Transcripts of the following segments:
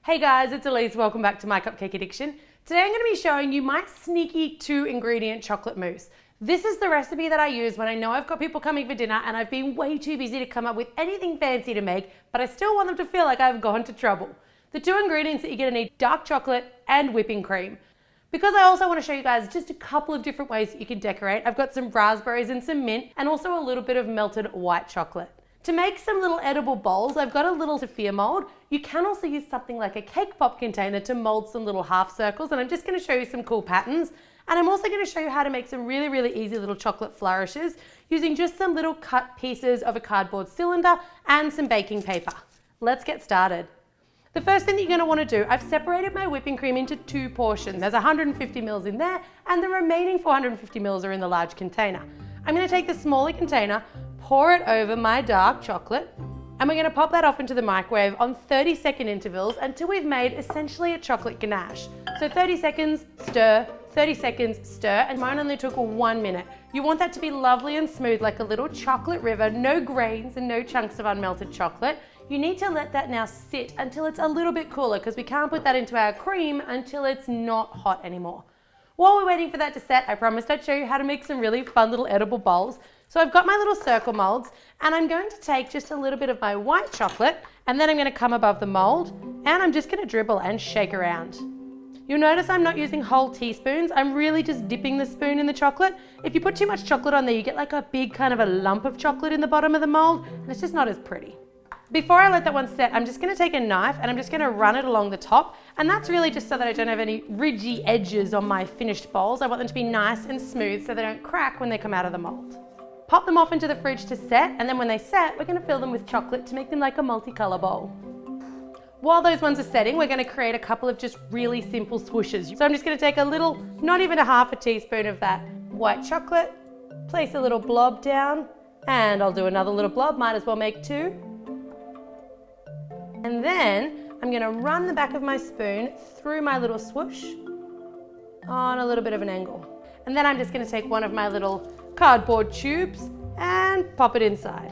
Hey guys, it's Elise. Welcome back to My Cupcake Addiction. Today I'm going to be showing you my sneaky 2-ingredient chocolate mousse. This is the recipe that I use when I know I've got people coming for dinner and I've been way too busy to come up with anything fancy to make, but I still want them to feel like I've gone to trouble. The 2 ingredients that you're going to need: dark chocolate and whipping cream. Because I also want to show you guys just a couple of different ways that you can decorate, I've got some raspberries and some mint and also a little bit of melted white chocolate. To make some little edible bowls, I've got a little Sophia mold. You can also use something like a cake pop container to mold some little half circles, and I'm just going to show you some cool patterns. And I'm also going to show you how to make some really easy little chocolate flourishes using just some little cut pieces of a cardboard cylinder and some baking paper. Let's get started. The first thing that you're going to want to do, I've separated my whipping cream into 2 portions. There's 150 mils in there and the remaining 450 mils are in the large container. I'm going to take the smaller container, pour it over my dark chocolate, and we're going to pop that off into the microwave on 30-second intervals until we've made essentially a chocolate ganache. So 30 seconds, stir, 30 seconds, stir, and mine only took 1 minute. You want that to be lovely and smooth like a little chocolate river, no grains and no chunks of unmelted chocolate. You need to let that now sit until it's a little bit cooler because we can't put that into our cream until it's not hot anymore. While we're waiting for that to set, I promised I'd show you how to make some really fun little edible bowls. So I've got my little circle molds and I'm going to take just a little bit of my white chocolate and then I'm going to come above the mold and I'm just going to dribble and shake around. You'll notice I'm not using whole teaspoons. I'm really just dipping the spoon in the chocolate. If you put too much chocolate on there, you get like a big kind of a lump of chocolate in the bottom of the mold and it's just not as pretty. Before I let that one set, I'm just going to take a knife and I'm just going to run it along the top, and that's really just so that I don't have any ridgy edges on my finished bowls. I want them to be nice and smooth so they don't crack when they come out of the mold. Pop them off into the fridge to set, and then when they set, we're going to fill them with chocolate to make them like a multicolour bowl. While those ones are setting, we're going to create a couple of just really simple swooshes. So I'm just going to take a little, not even a half a teaspoon of that white chocolate, place a little blob down, and I'll do another little blob, might as well make 2. And then I'm going to run the back of my spoon through my little swoosh on a little bit of an angle. And then I'm just going to take one of my little cardboard tubes and pop it inside.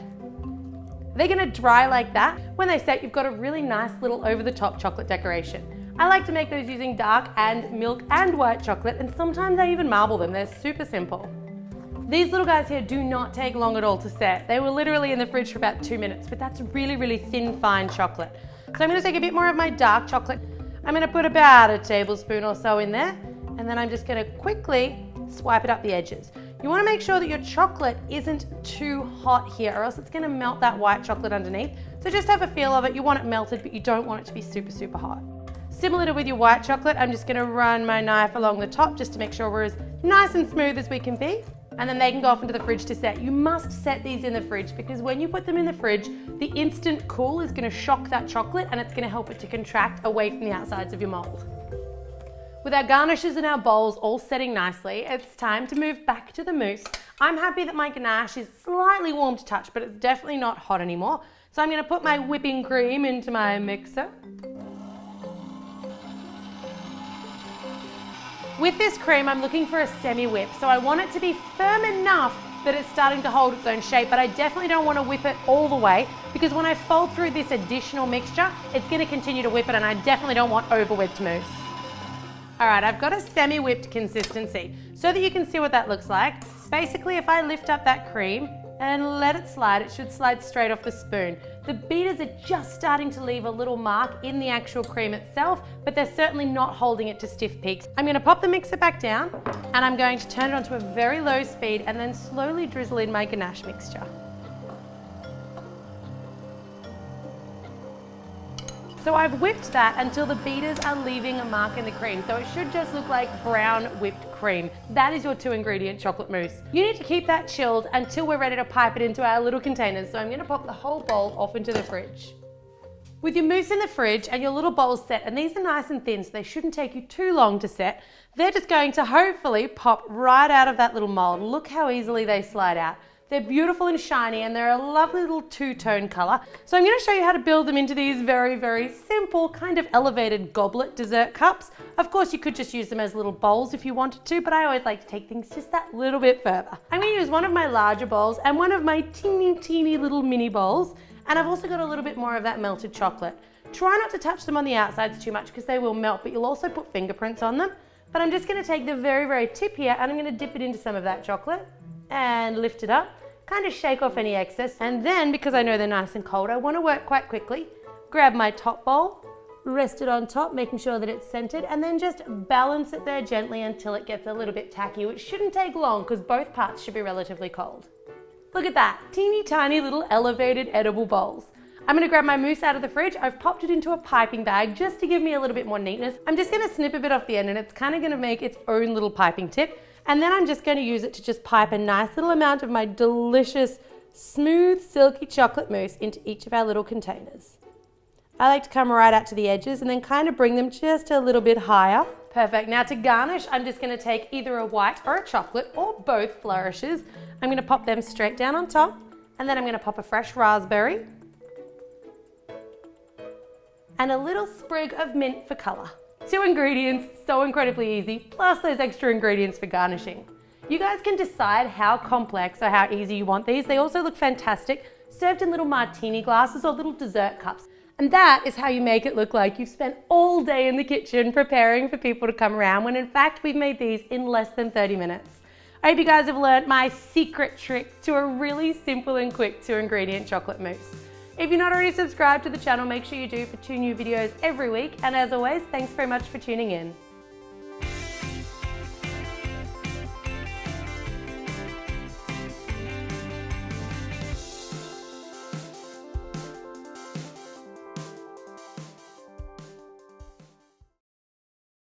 They're going to dry like that. When they set, you've got a really nice little over-the-top chocolate decoration. I like to make those using dark and milk and white chocolate, and sometimes I even marble them. They're super simple. These little guys here do not take long at all to set. They were literally in the fridge for about 2 minutes, but that's really thin, fine chocolate. So I'm going to take a bit more of my dark chocolate. I'm going to put about a tablespoon or so in there, and then I'm just going to quickly swipe it up the edges. You want to make sure that your chocolate isn't too hot here, or else it's going to melt that white chocolate underneath. So just have a feel of it. You want it melted, but you don't want it to be super hot. Similar to with your white chocolate, I'm just going to run my knife along the top just to make sure we're as nice and smooth as we can be. And then they can go off into the fridge to set. You must set these in the fridge because when you put them in the fridge, the instant cool is going to shock that chocolate and it's going to help it to contract away from the outsides of your mold. With our garnishes and our bowls all setting nicely, it's time to move back to the mousse. I'm happy that my ganache is slightly warm to touch, but it's definitely not hot anymore. So I'm going to put my whipping cream into my mixer. With this cream, I'm looking for a semi-whip, so I want it to be firm enough that it's starting to hold its own shape, but I definitely don't want to whip it all the way because when I fold through this additional mixture, it's going to continue to whip it, and I definitely don't want over-whipped mousse. All right, I've got a semi-whipped consistency so that you can see what that looks like. Basically, if I lift up that cream and let it slide, it should slide straight off the spoon. The beaters are just starting to leave a little mark in the actual cream itself, but they're certainly not holding it to stiff peaks. I'm going to pop the mixer back down and I'm going to turn it onto a very low speed and then slowly drizzle in my ganache mixture. So I've whipped that until the beaters are leaving a mark in the cream. So it should just look like brown whipped cream. That is your 2-ingredient chocolate mousse. You need to keep that chilled until we're ready to pipe it into our little containers. So I'm going to pop the whole bowl off into the fridge. With your mousse in the fridge and your little bowls set, and these are nice and thin, so they shouldn't take you too long to set, they're just going to hopefully pop right out of that little mold. Look how easily they slide out. They're beautiful and shiny and they're a lovely little 2-tone color. So I'm going to show you how to build them into these very simple kind of elevated goblet dessert cups. Of course, you could just use them as little bowls if you wanted to, but I always like to take things just that little bit further. I'm going to use one of my larger bowls and one of my teeny little mini bowls, and I've also got a little bit more of that melted chocolate. Try not to touch them on the outsides too much because they will melt, but you'll also put fingerprints on them. But I'm just going to take the very, very tip here and I'm going to dip it into some of that chocolate and lift it up, kind of shake off any excess. And then, because I know they're nice and cold, I want to work quite quickly. Grab my top bowl, rest it on top, making sure that it's centered, and then just balance it there gently until it gets a little bit tacky, which shouldn't take long because both parts should be relatively cold. Look at that, teeny tiny little elevated edible bowls. I'm gonna grab my mousse out of the fridge. I've popped it into a piping bag just to give me a little bit more neatness. I'm just gonna snip a bit off the end and it's kind of gonna make its own little piping tip. And then I'm just gonna use it to just pipe a nice little amount of my delicious, smooth, silky chocolate mousse into each of our little containers. I like to come right out to the edges and then kind of bring them just a little bit higher. Perfect. Now to garnish, I'm just gonna take either a white or a chocolate or both flourishes. I'm gonna pop them straight down on top and then I'm gonna pop a fresh raspberry and a little sprig of mint for color. 2 ingredients, so incredibly easy, plus those extra ingredients for garnishing. You guys can decide how complex or how easy you want these. They also look fantastic, served in little martini glasses or little dessert cups. And that is how you make it look like you've spent all day in the kitchen preparing for people to come around, when in fact we've made these in less than 30 minutes. I hope you guys have learned my secret trick to a really simple and quick 2 ingredient chocolate mousse. If you're not already subscribed to the channel, make sure you do for 2 new videos every week. And as always, thanks very much for tuning in.